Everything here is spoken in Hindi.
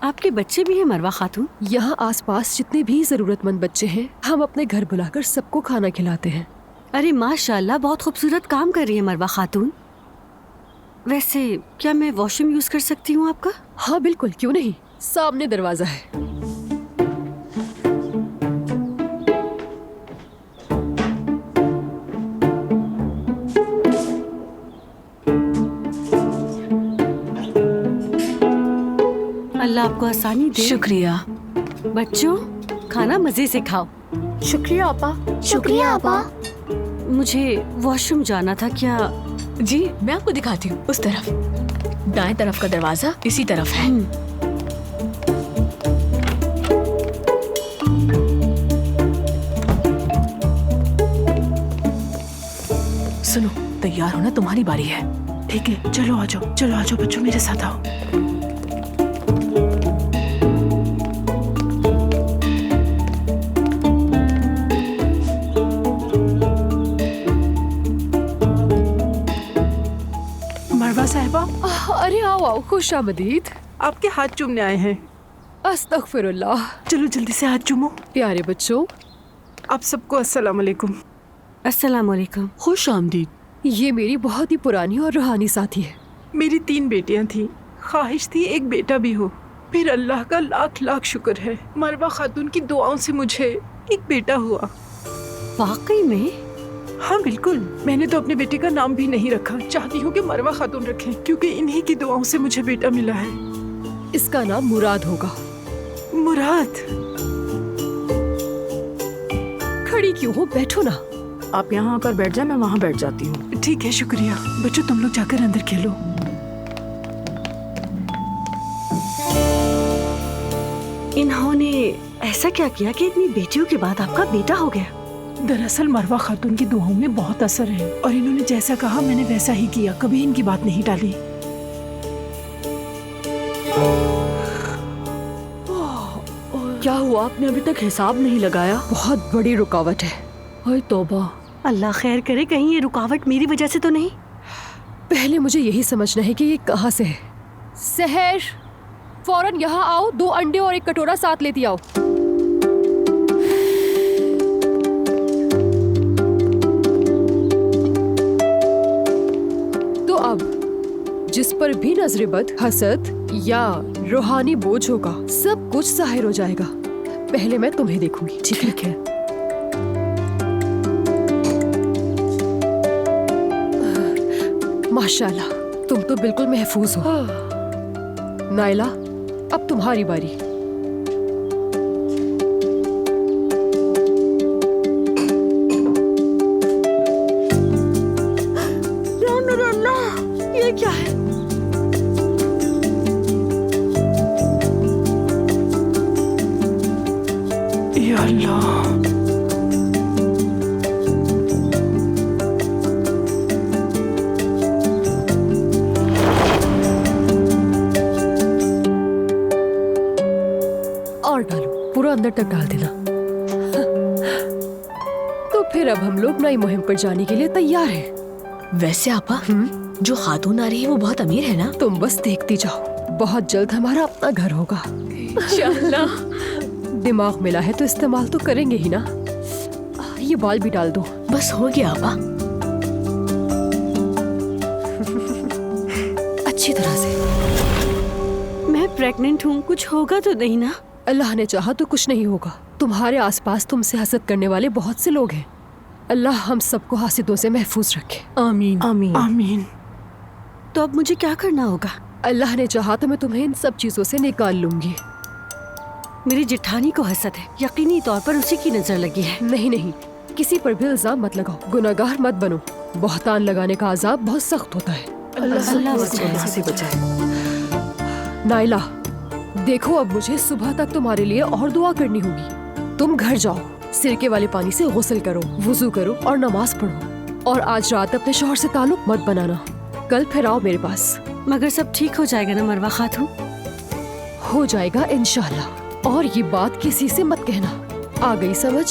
आपके बच्चे भी हैं मरवा खातून? यहाँ आसपास जितने भी जरूरतमंद बच्चे हैं हम अपने घर बुलाकर सबको खाना खिलाते हैं। अरे माशाल्लाह, बहुत खूबसूरत काम कर रही है मरवा खातून। वैसे क्या मैं वॉशरूम यूज कर सकती हूँ आपका? हाँ बिल्कुल, क्यों नहीं, सामने दरवाजा है। अल्लाह आपको आसानी दे। शुक्रिया। बच्चों, खाना मजे से खाओ। शुक्रिया आपा। शुक्रिया आपा। मुझे वॉशरूम जाना था, क्या? जी मैं आपको दिखाती हूँ, उस तरफ, दाएं तरफ का दरवाजा इसी तरफ है। सुनो, तैयार होना, तुम्हारी बारी है। ठीक है, चलो आ जाओ, चलो आ जाओ बच्चों, मेरे साथ आओ। मरवा साहिबा, अरे आओ आओ, खुश आमदीद। आपके हाथ चूमने आए हैं। अस्तगफिरुल्लाह। चलो जल्दी से हाथ चूमो। प्यारे बच्चों, आप सबको अस्सलाम वालेकुम। अस्सलाम वालेकुम। खुश आमदीद। ये मेरी बहुत ही पुरानी और रूहानी साथी है। मेरी 3 बेटियां थी, ख्वाहिश थी एक बेटा भी हो, फिर अल्लाह का लाख लाख शुक्र है, मरवा खातून की दुआओं से मुझे एक बेटा हुआ। वाकई में? हाँ बिल्कुल, मैंने तो अपने बेटे का नाम भी नहीं रखा, चाहती हूँ कि मरवा खातून रखें, क्योंकि इन्हीं की दुआओं से मुझे बेटा मिला है। इसका नाम मुराद होगा। मुराद? खड़ी क्यों हो, बैठो ना। आप यहाँ आकर बैठ जाए, मैं वहाँ बैठ जाती हूँ। ठीक है, शुक्रिया। बच्चों तुम लोग जाकर अंदर खेलो। इन्होंने ऐसा क्या किया कि इतनी बेटियों के बाद आपका बेटा हो गया? दरअसल मरवा खातून की दुआओं में बहुत असर है, और इन्होंने जैसा कहा मैंने वैसा ही किया, कभी इनकी बात नहीं टाली। क्या हुआ, आपने अभी तक हिसाब नहीं लगाया? बहुत बड़ी रुकावट है। हाय तौबा। अल्लाह खैर करे, कहीं ये रुकावट मेरी वजह से तो नहीं? पहले मुझे यही समझना है कि ये कहाँ से है। सहर, फौरन यहाँ आओ, 2 अंडे और 1 कटोरा साथ लेती आओ। तो अब जिस पर भी नजरे बद, हसद या रूहानी बोझ होगा, सब कुछ जाहिर हो जाएगा। पहले मैं तुम्हें देखूंगी, ठीक है? माशाल्लाह, तुम तो बिल्कुल महफूज हो। नाइला, अब तुम्हारी बारी। ये क्या है? या अल्लाह, और डालो, पूरा अंदर तक डाल देना। तो फिर अब हम लोग नई मुहिम पर जाने के लिए तैयार हैं। वैसे आपा, जो खातून आ रही है वो बहुत अमीर है ना? तुम बस देखती जाओ, बहुत जल्द हमारा अपना घर होगा। इंशाअल्लाह। दिमाग मिला है तो इस्तेमाल तो करेंगे ही ना। ये बाल भी डाल दो। बस हो गया आपा। अच्छी तरह से। मैं प्रेग्नेंट हूँ, कुछ होगा तो नहीं ना? अल्लाह ने चाहा तो कुछ नहीं होगा। तुम्हारे आसपास तुमसे हसद करने वाले बहुत से लोग हैं। अल्लाह हम सबको हासिदों से महफूज रखे। आमीन आमीन आमीन। तो अब मुझे क्या करना होगा? अल्लाह ने चाहा तो मैं तुम्हें इन सब चीजों से निकाल लूंगी। मेरी जिठानी को हसद है, यकीनी तौर पर उसी की नजर लगी है। नहीं नहीं, किसी पर भी इल्जाम मत लगाओ, गुनाहगार मत बनो। बहतान लगाने का अजाब बहुत सख्त होता है। अल्लाह से बचाए। नाइला, देखो अब मुझे सुबह तक तुम्हारे लिए और दुआ करनी होगी। तुम घर जाओ, सिरके वाले पानी से गुस्ल करो, वुजू करो और नमाज पढ़ो। और आज रात अपने शौहर से ताल्लुक मत बनाना। कल फिर आओ मेरे पास। मगर सब ठीक हो जाएगा ना मरवा खातून? हो जाएगा इंशाल्लाह। और ये बात किसी से मत कहना। आ गई समझ?